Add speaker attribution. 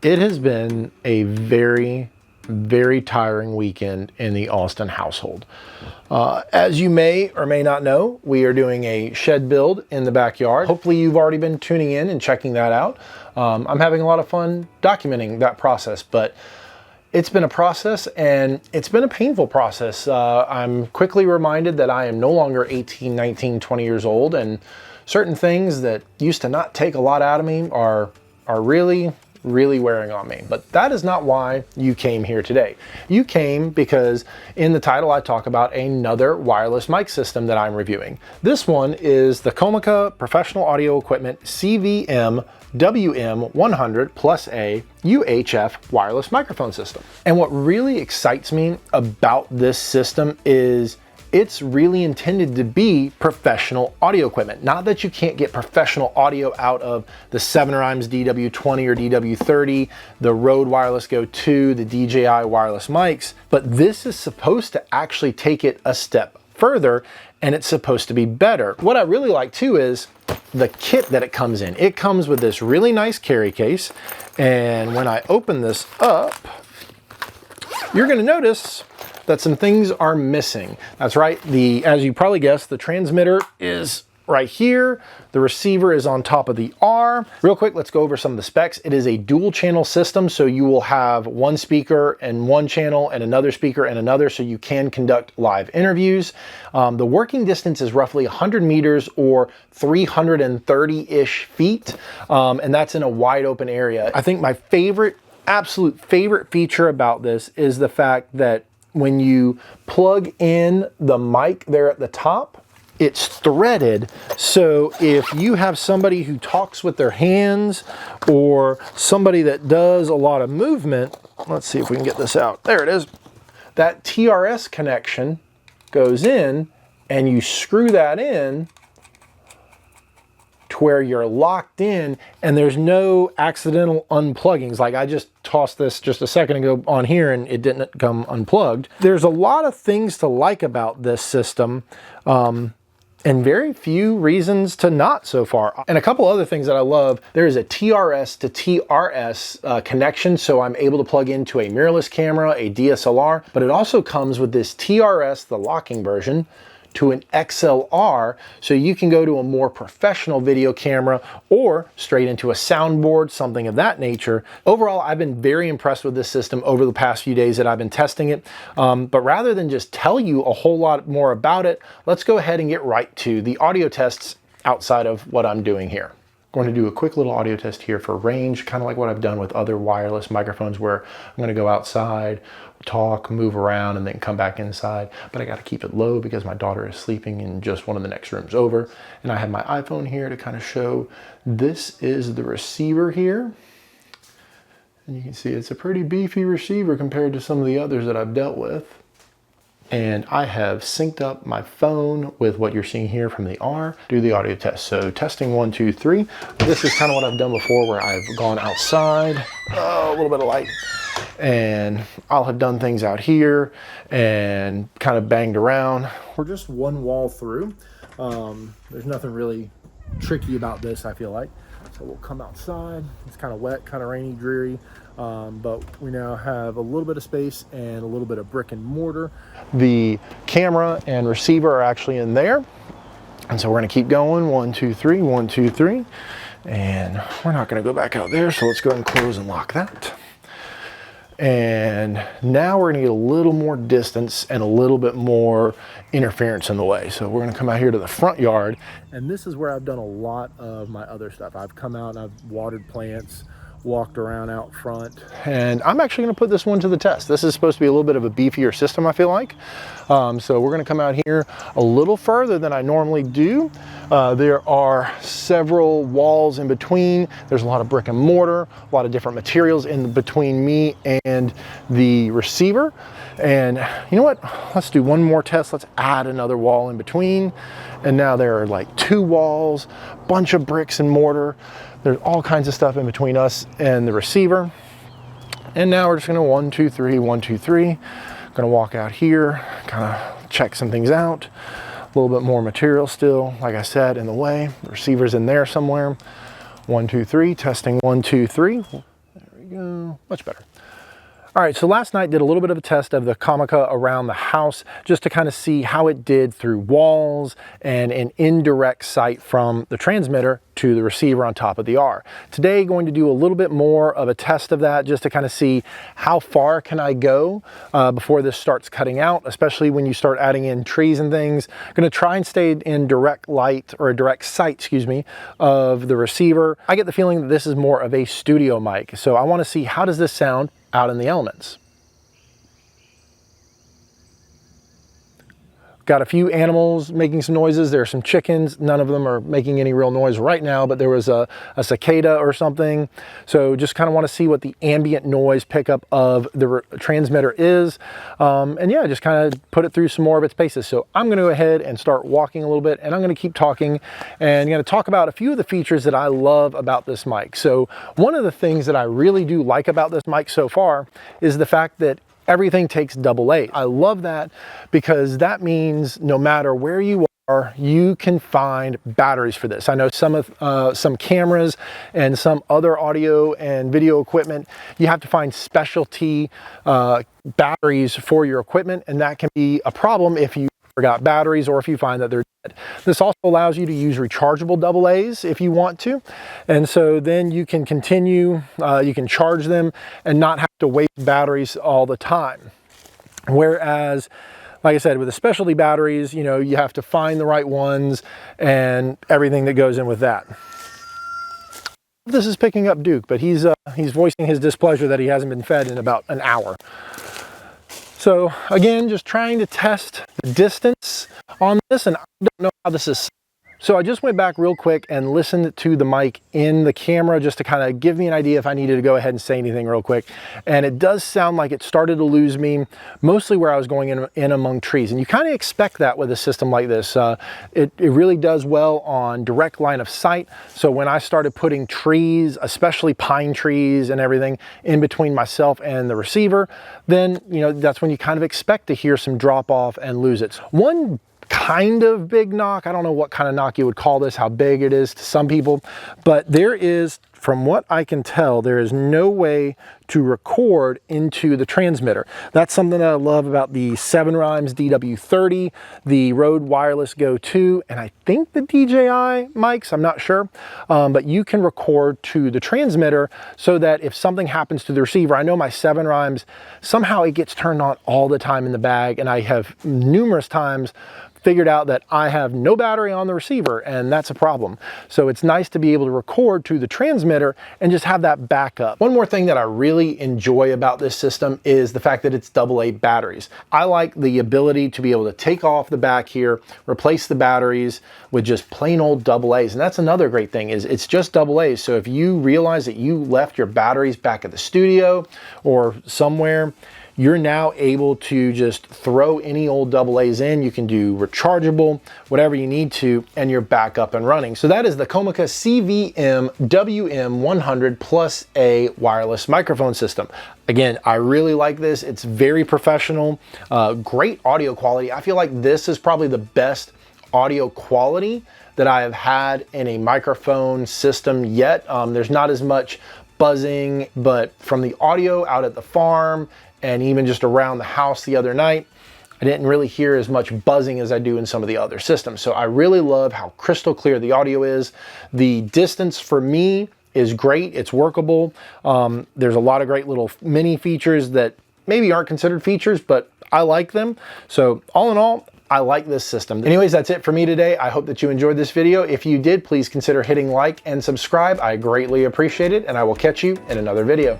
Speaker 1: It has been a very, very tiring weekend in the Austin household. As you may or may not know, we are doing a shed build in the backyard. Hopefully you've already been tuning in and checking that out. I'm having a lot of fun documenting that process, but it's been a process and it's been a painful process. I'm quickly reminded that I am no longer 18, 19, 20 years old, and certain things that used to not take a lot out of me are really wearing on me. But that is not why you came here today. You came because in the title I talk about another wireless mic system that I'm reviewing. This one is the Comica Professional Audio Equipment CVM WM100 Plus A UHF wireless microphone system. And what really excites me about this system is it's really intended to be professional audio equipment. Not that you can't get professional audio out of the 7-Rhymes DW20 or DW30, the Rode Wireless Go 2, the DJI wireless mics, but this is supposed to actually take it a step further, and it's supposed to be better. What I really like too is the kit that it comes in. It comes with this really nice carry case, and when I open this up, you're gonna notice that some things are missing. That's right, as you probably guessed, the transmitter is right here. The receiver is on top of the R. Real quick, let's go over some of the specs. It is a dual channel system, so you will have one speaker and one channel and another speaker and another, so you can conduct live interviews. The working distance is roughly 100 meters or 330-ish feet, and that's in a wide open area. I think my absolute favorite feature about this is the fact that when you plug in the mic there at the top, it's threaded. So if you have somebody who talks with their hands or somebody that does a lot of movement, let's see if we can get this out. There it is. That TRS connection goes in and you screw that in to where you're locked in and there's no accidental unpluggings. Like I just tossed this just a second ago on here and it didn't come unplugged. There's a lot of things to like about this system, and very few reasons to not so far. And a couple other things that I love, there is a TRS to TRS connection, so I'm able to plug into a mirrorless camera, a DSLR, but it also comes with this TRS, the locking version, to an XLR, so you can go to a more professional video camera or straight into a soundboard, something of that nature. Overall, I've been very impressed with this system over the past few days that I've been testing it. But rather than just tell you a whole lot more about it, let's go ahead and get right to the audio tests outside of what I'm doing here. I'm going to do a quick little audio test here for range, kind of like what I've done with other wireless microphones where I'm going to go outside, talk, move around, and then come back inside. But I got to keep it low because my daughter is sleeping in just one of the next rooms over. And I have my iPhone here to kind of show this is the receiver here. And you can see it's a pretty beefy receiver compared to some of the others that I've dealt with. And I have synced up my phone with what you're seeing here from the R, do the audio test. So testing 1, 2, 3. This is kind of what I've done before where I've gone outside, a little bit of light, and I'll have done things out here and kind of banged around. We're just one wall through. There's nothing really tricky about this, I feel like. So we'll come outside. It's kind of wet, kind of rainy, dreary, but we now have a little bit of space and a little bit of brick and mortar. The camera and receiver are actually in there. And so we're gonna keep going. 1, 2, 3, 1, 2, 3. And we're not gonna go back out there. So let's go ahead and close and lock that. And now we're gonna get a little more distance and a little bit more interference in the way. So we're gonna come out here to the front yard. And this is where I've done a lot of my other stuff. I've come out and I've watered plants, walked around out front. And I'm actually gonna put this one to the test. This is supposed to be a little bit of a beefier system, I feel like. So we're gonna come out here a little further than I normally do. There are several walls in between. There's a lot of brick and mortar, a lot of different materials in between me and the receiver. And you know what? Let's do one more test. Let's add another wall in between. And now there are like 2 walls, bunch of bricks and mortar. There's all kinds of stuff in between us and the receiver. And now we're just gonna 1, 2, 3, 1, 2, 3. Gonna walk out here, kind of check some things out. A little bit more material still, like I said, in the way. The receiver's in there somewhere. 1, 2, 3, testing 1, 2, 3. There we much better. All right, so last night did a little bit of a test of the Comica around the house just to kind of see how it did through walls and an indirect sight from the transmitter to the receiver on top of the R. Today, going to do a little bit more of a test of that just to kind of see how far can I go before this starts cutting out, especially when you start adding in trees and things. I'm going to try and stay in direct light, or a direct sight, excuse me, of the receiver. I get the feeling that this is more of a studio mic, so I want to see how does this sound out in the elements. Got a few animals making some noises. There are some chickens. None of them are making any real noise right now, but there was a cicada or something. So just kind of want to see what the ambient noise pickup of the transmitter is. And yeah, just kind of put it through some more of its paces. So I'm going to go ahead and start walking a little bit, and I'm going to keep talking, and I'm going to talk about a few of the features that I love about this mic. So one of the things that I really do like about this mic so far is the fact that everything takes AA. I love that because that means no matter where you are, you can find batteries for this. I know some cameras and some other audio and video equipment, you have to find specialty batteries for your equipment, and that can be a problem if you forgot batteries or if you find that they're dead. This also allows you to use rechargeable AA's if you want to, and so then you can continue, you can charge them and not have to waste batteries all the time. Whereas, like I said, with the specialty batteries, you know, you have to find the right ones and everything that goes in with that. This is picking up Duke, but he's voicing his displeasure that he hasn't been fed in about an hour. So again, just trying to test the distance on this, and I don't know how this is. So I just went back real quick and listened to the mic in the camera just to kind of give me an idea if I needed to go ahead and say anything real quick. And it does sound like it started to lose me, mostly where I was going in among trees. And you kind of expect that with a system like this. It really does well on direct line of sight. So when I started putting trees, especially pine trees and everything, in between myself and the receiver, then, you know, that's when you kind of expect to hear some drop off and lose it. One kind of big knock, I don't know what kind of knock you would call this, how big it is to some people, but there is, from what I can tell, there is no way to record into the transmitter. That's something that I love about the 7 Rhymes DW30, the Rode Wireless Go 2, and I think the DJI mics, I'm not sure, but you can record to the transmitter so that if something happens to the receiver, I know my 7 Rhymes, somehow it gets turned on all the time in the bag, and I have numerous times figured out that I have no battery on the receiver, and that's a problem. So it's nice to be able to record to the transmitter and just have that backup. One more thing that I really enjoy about this system is the fact that it's AA batteries. I like the ability to be able to take off the back here, replace the batteries with just plain old AA's. And that's another great thing, is it's just AA's. So if you realize that you left your batteries back at the studio or somewhere, you're now able to just throw any old AA's in. You can do rechargeable, whatever you need to, and you're back up and running. So that is the Comica CVM WM100 Plus A wireless microphone system. Again, I really like this. It's very professional, great audio quality. I feel like this is probably the best audio quality that I have had in a microphone system yet. There's not as much buzzing, but from the audio out at the farm and even just around the house the other night, I didn't really hear as much buzzing as I do in some of the other systems. So I really love how crystal clear the audio is. The distance for me is great. It's workable. There's a lot of great little mini features that maybe aren't considered features, but I like them. So all in all, I like this system. Anyways, that's it for me today. I hope that you enjoyed this video. If you did, please consider hitting like and subscribe. I greatly appreciate it, and I will catch you in another video.